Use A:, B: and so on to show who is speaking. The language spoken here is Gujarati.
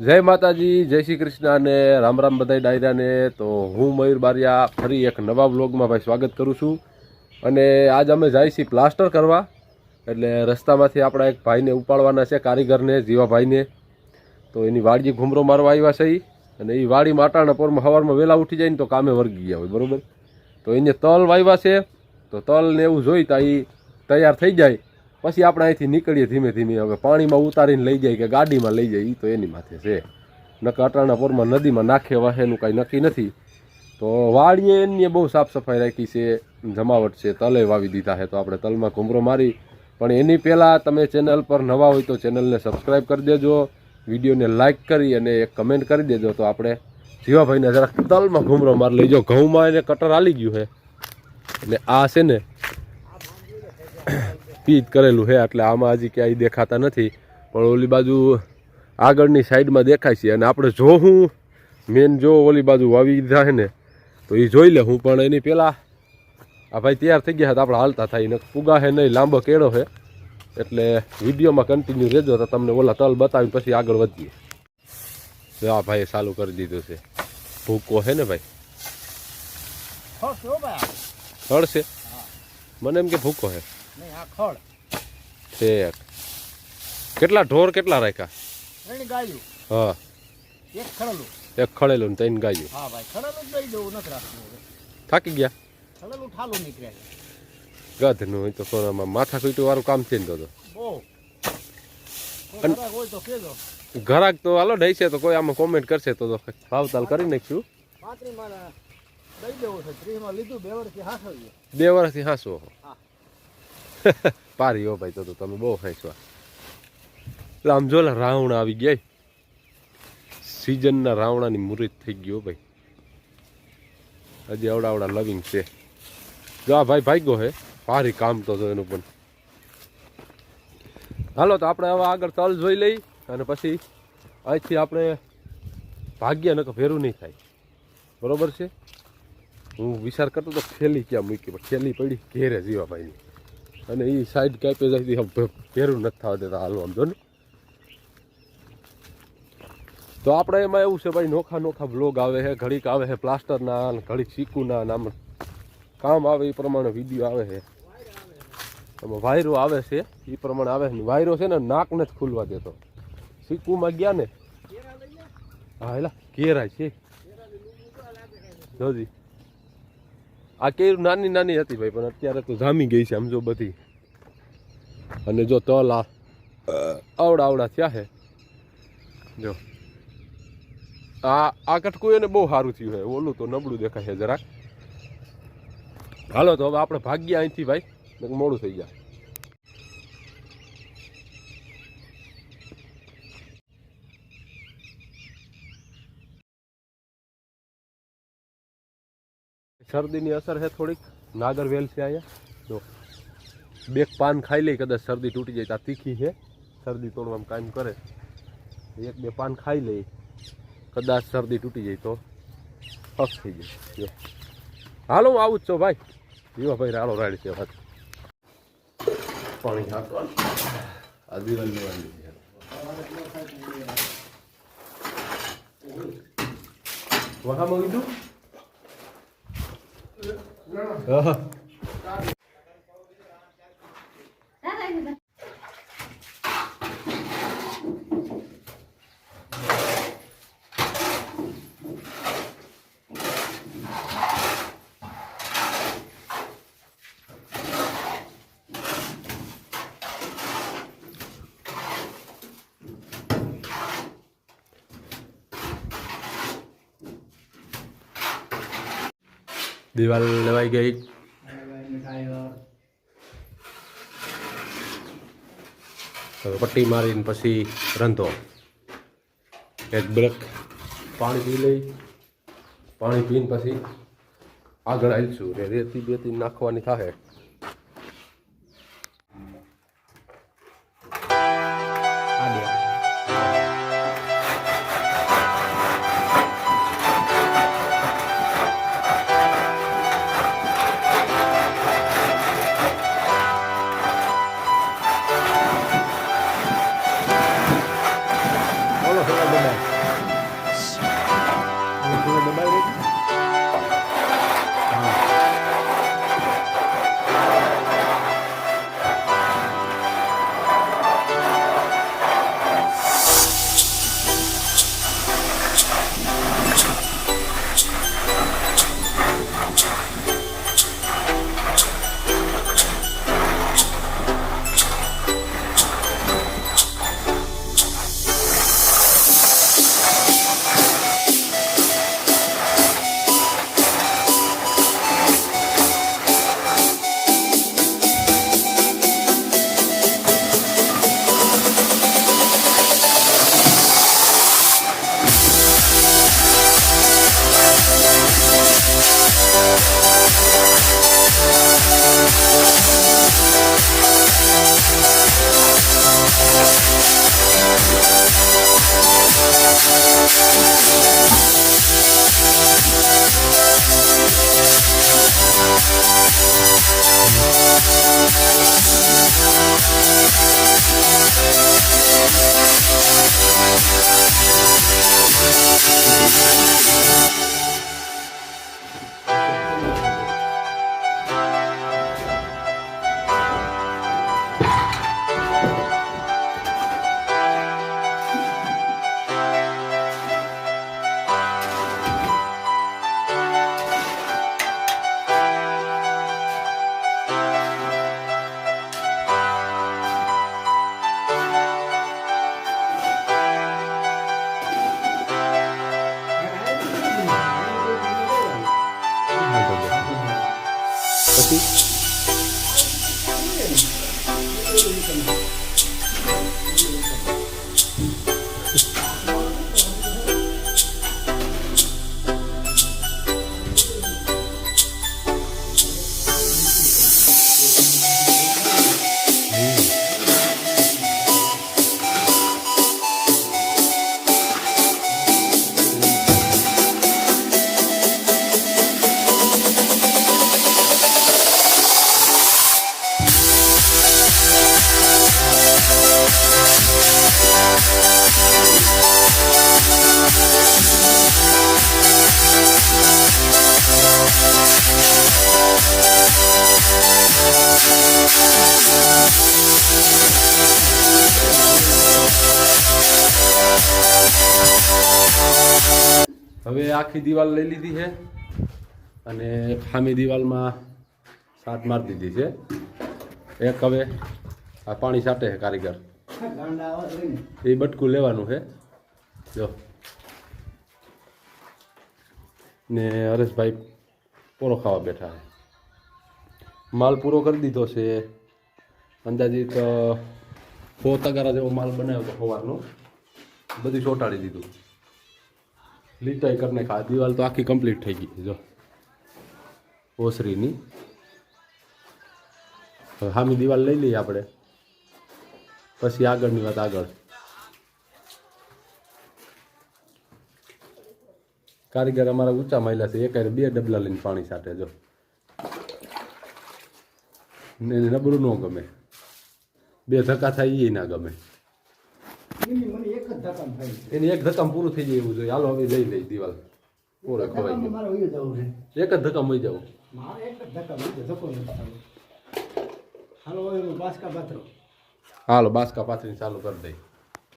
A: જય માતાજી, જય શ્રી કૃષ્ણ અને રામ રામ બધાય ડાયરાને. તો હું મયુર બારિયા ફરી એક નવા વ્લોગમાં ભાઈ સ્વાગત કરું છું. અને આજ અમે જાય છીએ પ્લાસ્ટર કરવા. એટલે રસ્તામાંથી આપણા એક ભાઈને ઉપાડવાના છે, કારીગરને, જીવાભાઈને. તો એની વાડીએ ઘૂમરો મારવા આવ્યા છે. અને એ વાડી માટાના પોરમાં સવારમાં વહેલા ઉઠી જાય ને તો કામે વર્ગી ગયા હોય, બરાબર. તો એને તલ વાવ્યા છે. તો તલ ને એવું જોઈ તો એ તૈયાર થઈ જાય પછી આપણે અહીંથી નીકળીએ ધીમે ધીમે. હવે પાણીમાં ઉતારીને લઈ જાય કે ગાડીમાં લઈ જાય એ તો એની માથે છે. નકર અટાણા પોરમાં નદીમાં નાખે વાહેનું કાંઈ નક્કી નથી. તો વાડીએ એની બહુ સાફ સફાઈ રાખી છે, જમાવટ છે, તલે વાવી દીધા છે. તો આપણે તલમાં ઘૂમરો મારી. પણ એની પહેલાં તમે ચેનલ પર નવા હોય તો ચેનલને સબસ્ક્રાઈબ કરી દેજો, વિડીયોને લાઇક કરી અને એક કમેન્ટ કરી દેજો. તો આપણે જીવાભાઈને જરાક તલમાં ઘૂમરો મારી લઈજો. ઘઉંમાં એને કટર હાલી ગયું છે અને આ છે ને પીજ કરેલું છે, એટલે આમાં હજી ક્યાંય દેખાતા નથી. પણ ઓલી બાજુ આગળની સાઈડમાં દેખાય છે. અને આપણે જો હું મેન જો ઓલી બાજુ વાવી દીધા છે ને તો એ જોઈ લે હું. પણ એની પહેલાં આ ભાઈ તૈયાર થઈ ગયા હતા, આપણે હાલતા થાય ને પૂગા છે નહીં, લાંબો કેળો છે. એટલે વિડીયોમાં કન્ટિન્યુ રહેજો તો તમને ઓલા તલ બતાવીને પછી આગળ વધીએ. આ ભાઈએ ચાલુ કરી દીધું છે. ભૂકો છે ને ભાઈ, ખડ છે. મને એમ કે ભૂકો છે. કેટલા ઢોર કેટલા રાખ્યા? હા, એક ખડેલું ને 3 ગાયું. થાકી ગયા ગધનું. તો સોનામાં માથા કૂટું વાળું કામ છે ને. તો ઘરાક તો હાલો ઢઈ છે તો કોઈ આમાં કોમેન્ટ કરશે તો ભાવતાલ કરી નાખશું. 2 વર્ષથી હાંસો પારી હો ભાઈ. તો તમે બહુ હાંસવા. આમ જો રાવણા આવી ગયા, સિઝનના રાવણાની મુહૂર્ત થઈ ગયો ભાઈ. હજી અવડા લવિંગ છે. જો આ ભાઈ ભાગ્યો હે, ભારી કામ તો એનું પણ. હાલો તો આપણે હવે આગળ તલ જોઈ લઈ અને પછી અહીંથી આપણે ભાગ્યા નકર ભેરું નહીં થાય, બરોબર છે. હું વિચાર કરતો તો થેલી ક્યાં મૂકી, પણ થેલી પડી ઘેરે જીવાભાઈની. અને એ સાઈડ કાપી જાય ભેરું નથી થવા દેતા હાલવા જો ને. તો આપણે એમાં એવું છે ભાઈ, નોખા નોખા બ્લોગ આવે છે. ઘડીક આવે છે પ્લાસ્ટરના, ઘડીક ચીકુના, આમ કામ આવે એ પ્રમાણે વિડીયો આવે છે. એમાં વાયરો આવે છે એ પ્રમાણે આવે છે. વાયરો છે ને નાક નથી ખુલવા દેતો. ચીકુમાં ગયા ને, હા એલા કેરાય છે જોજી. આ કેરું નાની નાની હતી ભાઈ, પણ અત્યારે તો જામી ગઈ છે સમજો બધી. અને જો તલ આવડા થયા છે. જો આ કટકું એને બહુ સારું થયું છે, ઓલું તો નબળું દેખાય છે જરાક. હાલો તો હવે આપણે ભાગ્યા અહીંથી ભાઈ, મોડું થઈ જાય. શરદીની અસર છે થોડીક, નાગરવેલ છે અહીંયા. જો 2 પાન ખાઈ લઈ, કદાચ શરદી તૂટી જાય. આ તીખી છે, શરદી તોડવામાં કામ કરે. 1-2 પાન ખાઈ લઈ, કદાચ શરદી તૂટી જાય તો ફસ થઈ જાય. હાલો હું આવું જ છું ભાઈ. જીવા ભાઈ રાડો રાડી છે વાત. પાણી નાખવાનું આ દિવાલ લેવાની વહામાં કીધું. દિવાલ લેવાઈ ગઈ. હવે પટ્ટી મારીને પછી રંધો. એક બ્રેક પાણી પી લઈ. પાણી પીને પછી આગળ આવીશું. રેતી બેતી નાખવાની થાય. હતી. હવે આખી દિવાલ લઈ લીધી છે અને ખામી દિવાલમાં સાત મારી દીધી છે. એક હવે આ પાણી છાંટે છે કારીગર, એ બટકું લેવાનું છે જો. ને હરેશભાઈ પોરો ખાવા બેઠા છે. માલ પૂરો કરી દીધો છે, અંદાજિત 100 તગારા જેવો માલ બનાવ્યો હતો સવારનો, બધું ચોંટાડી દીધું. લીટાઈ કરીને ખા દિવાલ તો આખી કમ્પ્લીટ થઈ ગઈ જો ઓસરીની. હવે સામી દિવાલ લઈ લઈએ આપણે, પછી આગળની વાત આગળ. કારીગર અમારા ઊંચા માયલા છે, એક 2 ડબલા લઈને પાણી છાંટે જો. ને નબળું ન ગમે, 2 ધક્કા થાય એ ના ગમે. એની એક ધક્કામાં પૂરું થઈ જાય એવું જોઈએ. હાલો હવે જઈ લઈ દિવાલ પૂરા ખવાઈ ગયો. એક જ ધક્કા મળી જવું. હાલો બાસકા પાથરીને ચાલુ કરી દઈ.